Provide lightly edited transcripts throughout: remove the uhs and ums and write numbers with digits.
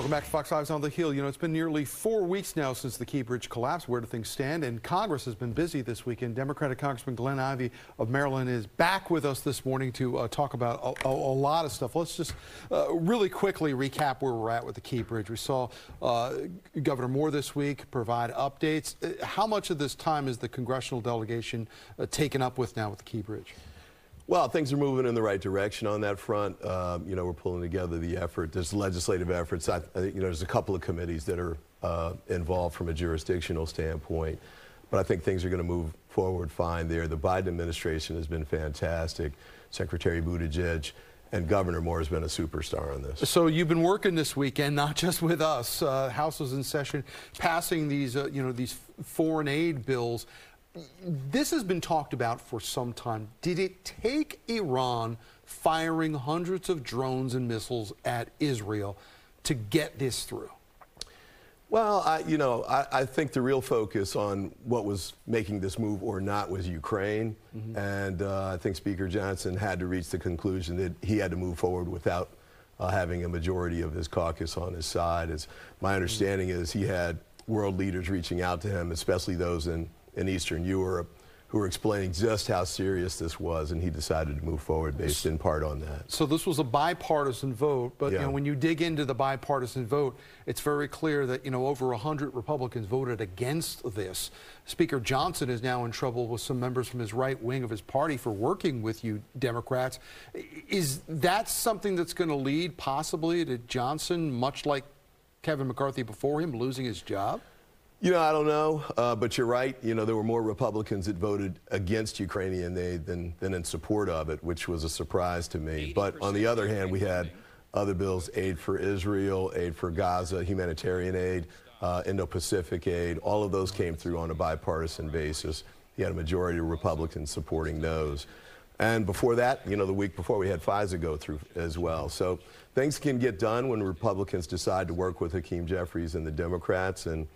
Welcome back to Fox Eyes on the Hill. You know, it's been nearly 4 weeks now since the Key Bridge collapsed. Where do things stand? And Congress has been busy this weekend. Democratic Congressman Glenn Ivey of Maryland is back with us this morning to talk about a lot of stuff. Let's just really quickly recap where we're at with the Key Bridge. We saw Governor Moore this week provide updates. How much of this time is the congressional delegation taken up with now with the Key Bridge? Well, things are moving in the right direction on that front. You know, we're pulling together the effort. There's legislative efforts. You know, there's a couple of committees that are involved from a jurisdictional standpoint. But I think things are going to move forward fine there. The Biden administration has been fantastic. Secretary Buttigieg and Governor Moore has been a superstar on this. So you've been working this weekend, not just with us. House was in session, passing these, you know, these foreign aid bills. This has been talked about for some time. Did it take Iran firing hundreds of drones and missiles at Israel to get this through? Well, I think the real focus on what was making this move or not was Ukraine. And I think Speaker Johnson had to reach the conclusion that he had to move forward without having a majority of his caucus on his side. As my understanding is, he had world leaders reaching out to him, especially those in Eastern Europe, who were explaining just how serious this was, and he decided to move forward based in part on that. So this was a bipartisan vote, but you know, when you dig into the bipartisan vote, it's very clear that, you know, over 100 Republicans voted against this. Speaker Johnson is now in trouble with some members from his right wing of his party for working with you Democrats. Is that something that's going to lead possibly to Johnson, much like Kevin McCarthy before him, losing his job? You know, I don't know, but you're right. You know, there were more Republicans that voted against Ukrainian aid than in support of it, which was a surprise to me. But on the other hand, we had other bills, aid for Israel, aid for Gaza, humanitarian aid, Indo-Pacific aid. All of those came through on a bipartisan basis. You had a majority of Republicans supporting those. And before that, you know, the week before, we had FISA go through as well. So things can get done when Republicans decide to work with Hakeem Jeffries and the Democrats. And,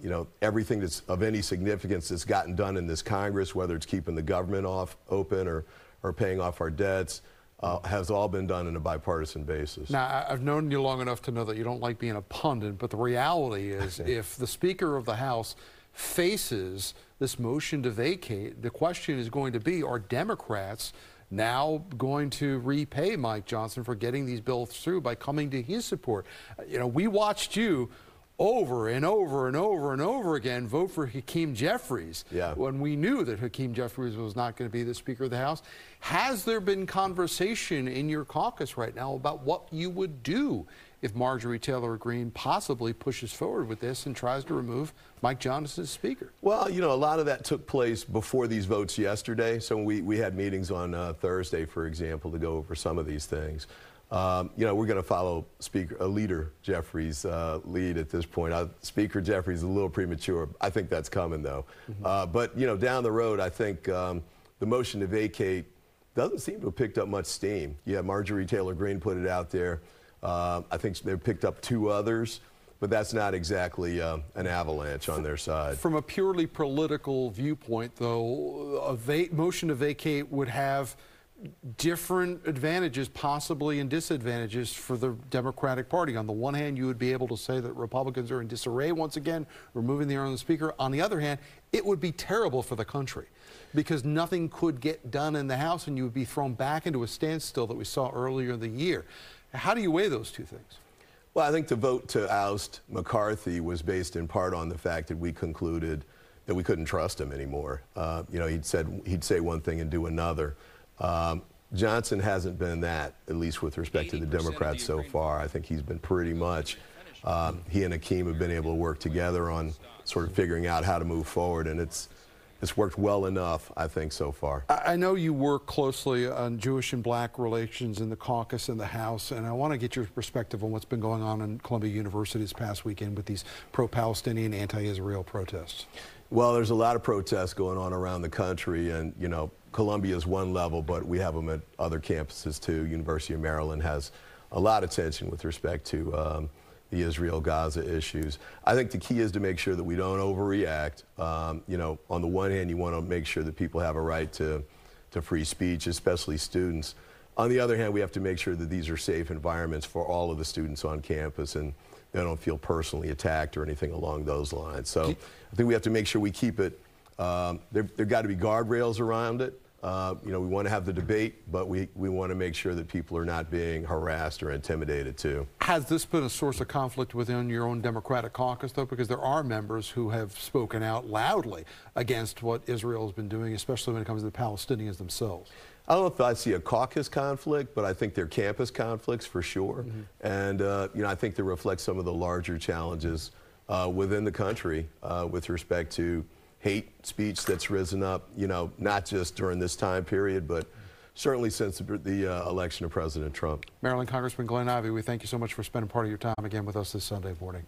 you know, everything that's of any significance that's gotten done in this Congress, whether it's keeping the government open or paying off our debts, has all been done on a bipartisan basis. Now, I've known you long enough to know that you don't like being a pundit, but the reality is if the Speaker of the House faces this motion to vacate, the question is going to be, are Democrats now going to repay Mike Johnson for getting these bills through by coming to his support? You know, we watched you over and over and over and over again vote for Hakeem Jeffries when we knew that Hakeem Jeffries was not going to be the Speaker of the House. Has there been conversation in your caucus right now about what you would do if Marjorie Taylor Greene possibly pushes forward with this and tries to remove Mike Johnson as Speaker? Well, you know, a lot of that took place before these votes yesterday. So we had meetings on Thursday, for example, to go over some of these things. You know, we're going to follow Leader Jeffries' lead at this point. Speaker Jeffries is a little premature. I think that's coming, though. But, you know, down the road, I think the motion to vacate doesn't seem to have picked up much steam. Yeah, Marjorie Taylor Greene put it out there. I think they've picked up 2 others, but that's not exactly an avalanche on their side. From a purely political viewpoint, though, a motion to vacate would have different advantages possibly and disadvantages for the Democratic Party. On the one hand, you would be able to say that Republicans are in disarray once again, removing the own Speaker. On the other hand, it would be terrible for the country because nothing could get done in the House and you would be thrown back into a standstill that we saw earlier in the year. How do you weigh those two things? Well, I think the vote to oust McCarthy was based in part on the fact that we concluded that we couldn't trust him anymore. You know, he'd say one thing and do another. Johnson hasn't been that, at least with respect to the Democrats so far. I think he's been pretty much, he and Hakeem have been able to work together on sort of figuring out how to move forward, and it's worked well enough, I think, so far. I know you work closely on Jewish and black relations in the caucus and the House, and I want to get your perspective on what's been going on in Columbia University this past weekend with these pro-Palestinian, anti-Israel protests. Well, there's a lot of protests going on around the country, and, you know, Columbia is one level, but we have them at other campuses, too. University of Maryland has a lot of tension with respect to the Israel-Gaza issues. I think the key is to make sure that we don't overreact. You know, on the one hand, you want to make sure that people have a right to free speech, especially students. On the other hand, we have to make sure that these are safe environments for all of the students on campus and they don't feel personally attacked or anything along those lines. So I think we have to make sure we keep it, there got to be guardrails around it. You know, we want to have the debate, but we want to make sure that people are not being harassed or intimidated too. Has this been a source of conflict within your own Democratic caucus, though? Because there are members who have spoken out loudly against what Israel has been doing, especially when it comes to the Palestinians themselves. I don't know if I see a caucus conflict, but I think they're campus conflicts for sure. And you know, I think they reflect some of the larger challenges within the country with respect to hate speech that's risen up, you know, not just during this time period, but certainly since the election of President Trump. Maryland Congressman Glenn Ivey, we thank you so much for spending part of your time again with us this Sunday morning.